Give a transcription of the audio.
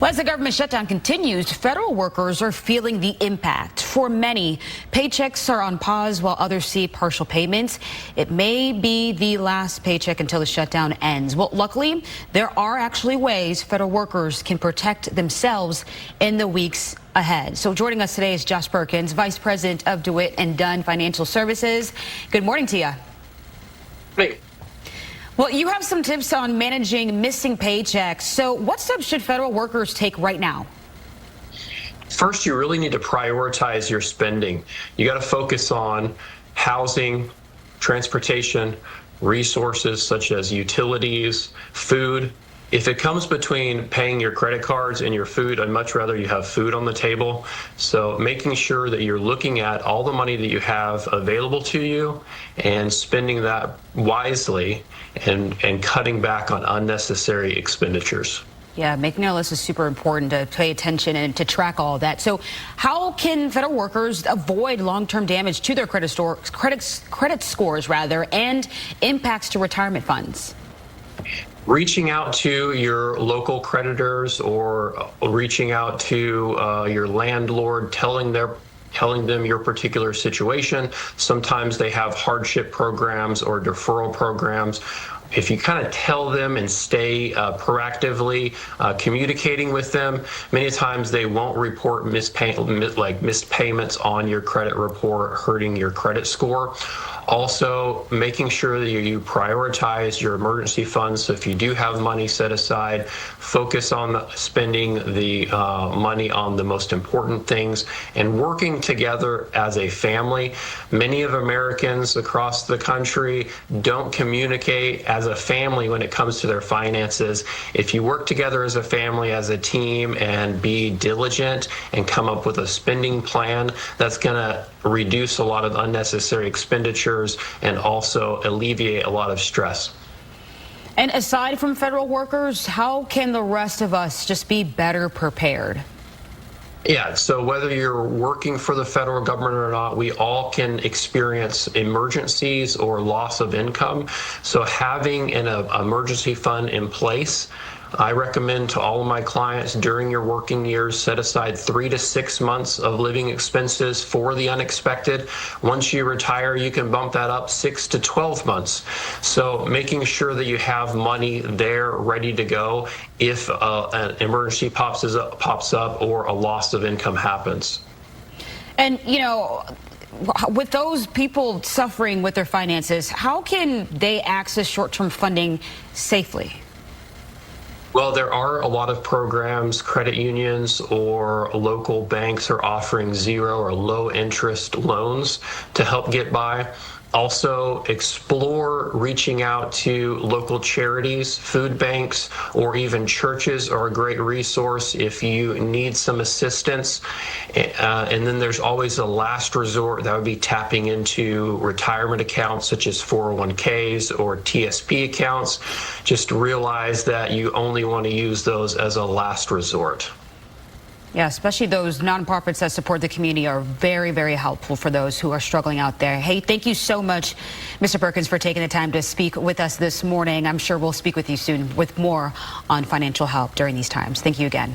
Well, as the government shutdown continues, federal workers are feeling the impact. For many, paychecks are on pause while others see partial payments. It may be the last paycheck until the shutdown ends. Well, luckily, there are actually ways federal workers can protect themselves in the weeks ahead. So joining us today is Josh Perkins, Vice President of DeWitt and Dunn Financial Services. Good morning to you. Hey. Well, you have some tips on managing missing paychecks. So what steps should federal workers take right now? First, you really need to prioritize your spending. You got to focus on housing, transportation, resources such as utilities, food. If it comes between paying your credit cards and your food, I'd much rather you have food on the table. So making sure that you're looking at all the money that you have available to you and spending that wisely and cutting back on unnecessary expenditures. Yeah, making a list is super important to pay attention and to track all of that. So how can federal workers avoid long-term damage to their credit scores and impacts to retirement funds? Reaching out to your local creditors or reaching out to your landlord, telling them your particular situation. Sometimes they have hardship programs or deferral programs. If you kind of tell them and stay proactively communicating with them, many times they won't report missed payments on your credit report, hurting your credit score. Also, making sure that you prioritize your emergency funds. So if you do have money set aside, focus on spending the money on the most important things and working together as a family. Many of Americans across the country don't communicate as a family when it comes to their finances. If you work together as a family, as a team, and be diligent and come up with a spending plan, that's going to reduce a lot of unnecessary expenditures and also alleviate a lot of stress. And aside from federal workers, how can the rest of us just be better prepared? Yeah, so whether you're working for the federal government or not, we all can experience emergencies or loss of income. So having an emergency fund in place, I recommend to all of my clients during your working years, set aside 3 to 6 months of living expenses for the unexpected. Once you retire, you can bump that up 6 to 12 months. So making sure that you have money there ready to go if an emergency pops up or a loss of income happens. And, you know, with those people suffering with their finances, how can they access short-term funding safely? Well, there are a lot of programs, credit unions or local banks are offering 0 or low interest loans to help get by. Also, explore reaching out to local charities, food banks, or even churches are a great resource if you need some assistance. And then there's always a last resort, that would be tapping into retirement accounts such as 401ks or TSP accounts. Just realize that you only want to use those as a last resort. Yeah, especially those nonprofits that support the community are very, very helpful for those who are struggling out there. Hey, thank you so much, Mr. Perkins, for taking the time to speak with us this morning. I'm sure we'll speak with you soon with more on financial help during these times. Thank you again.